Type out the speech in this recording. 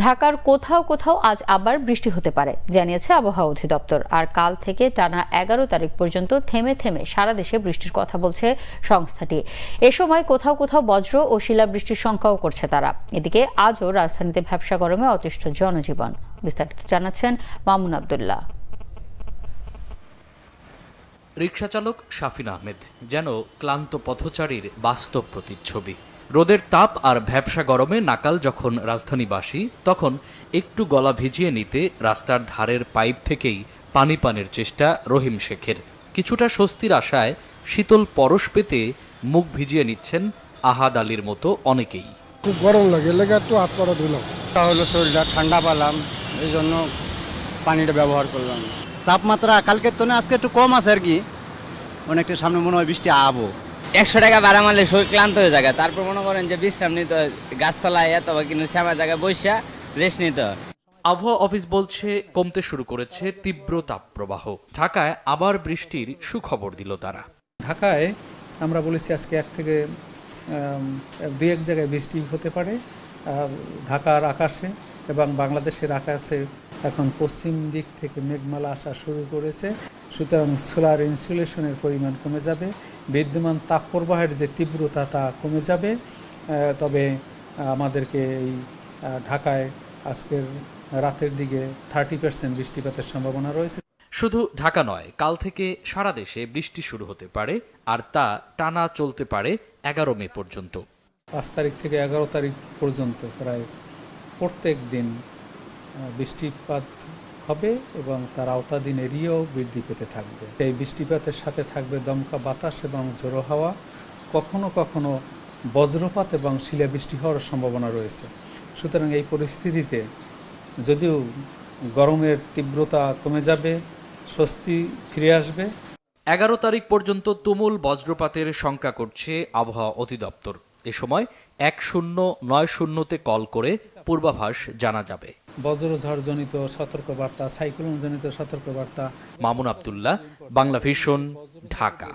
ঢাকার কোথাও কোথাও আজ আবার বৃষ্টি হতে পারে জানিয়েছে আবহাওয়া অধিদপ্তর। আর কাল থেকে টানা 11 তারিখ পর্যন্ত থেমে থেমে সারা দেশে বৃষ্টির কথা বলছে সংস্থাটি। এ সময় কোথাও কোথাও বজ্র ও শিলাবৃষ্টির শঙ্কাও করছে তারা। এদিকে আজও রাজধানীতে ভ্যাপসা গরমে অতিষ্ঠ জনজীবন। বিস্তারিত জানাচ্ছেন মামুন আব্দুল্লাহ। রিকশাচালক শাফিন আহমেদ যেন ক্লান্ত পথচারীর বাস্তব প্রতিচ্ছবি। রোদের তাপ আর ভ্যাপসা গরমে নাকাল যখন রাজধানীবাসী, তখন একটু গলা ভিজিয়ে নিতে রাস্তার ধারের পাইপ থেকেই পানির চেষ্টা রহিম শেখের। কিছুটা স্বস্তির আশায় শীতল পরশ পেতে মুখ ভিজিয়ে নিচ্ছেন আহাদ আলীর মতো অনেকেই। খুব গরম লাগে, লেগে একটু হাত পা ধুলাম, তাহলে শরীরটা ঠান্ডা পেলাম, এই জন্য পানিটা ব্যবহার করলাম। তাপমাত্রা কালকের তুলনায় আজকে একটু কম আছে আর কি, অনেকটা সামনে মনে হয় বৃষ্টি আবো। 100 টাকা ভাড়া মারলে শরীর ক্লান্ত হয়ে যায়, তারপর মনে করেন যে বিশ্রাম নিতে গাছতলায় অথবা কিন্তু শ্যামা জায়গায় বসে রেস্ট নিতে। আবহাওয়া অফিস বলছে কমতে শুরু করেছে তীব্র তাপপ্রবাহ। ঢাকায় আবার বৃষ্টির সুখবর দিল তারা। ঢাকায় আমরা বলেছি আজকে 1 থেকে 2 জায়গায় বৃষ্টি হতে পারে ঢাকার আকাশে এবং বাংলাদেশের আকাশে। এখন পশ্চিম দিক থেকে মেঘমালা আসা শুরু করেছে, সুতরাং সোলার ইনসুলেশনের পরিমাণ কমে যাবে, বিদ্যমান তাপপ্রবাহের যে তীব্রতা তা কমে যাবে। তবে আমাদেরকে এই ঢাকায় আজকের রাতের দিকে 30% বৃষ্টিপাতের সম্ভাবনা রয়েছে। শুধু ঢাকা নয়, কাল থেকে সারা দেশে বৃষ্টি শুরু হতে পারে, আর তা টানা চলতে পারে 11 মে পর্যন্ত। 5 তারিখ থেকে 11 তারিখ পর্যন্ত প্রায় প্রত্যেক দিন বৃষ্টিপাত হবে এবং তার আওতাধীন এরিয়াও বৃদ্ধি পেতে থাকবে। এই বৃষ্টিপাতের সাথে থাকবে দমকা বাতাস এবং ঝোড়ো হাওয়া, কখনো কখনো বজ্রপাত এবং শিলাবৃষ্টি হওয়ার সম্ভাবনা রয়েছে। সুতরাং এই পরিস্থিতিতে যদিও গরমের তীব্রতা কমে যাবে, স্বস্তি ফিরে আসবে। 11 তারিখ পর্যন্ত তুমুল বজ্রপাতের শঙ্কা করছে আবহাওয়া অধিদপ্তর। এ সময় 1090-তে কল করে পূর্বাভাস জানা যাবে। বজ্রঝড়জনিত সতর্কবার্তা, সাইক্লোনজনিত সতর্কবার্তা। মামুন আব্দুল্লাহ, বাংলা ভিশন, ঢাকা।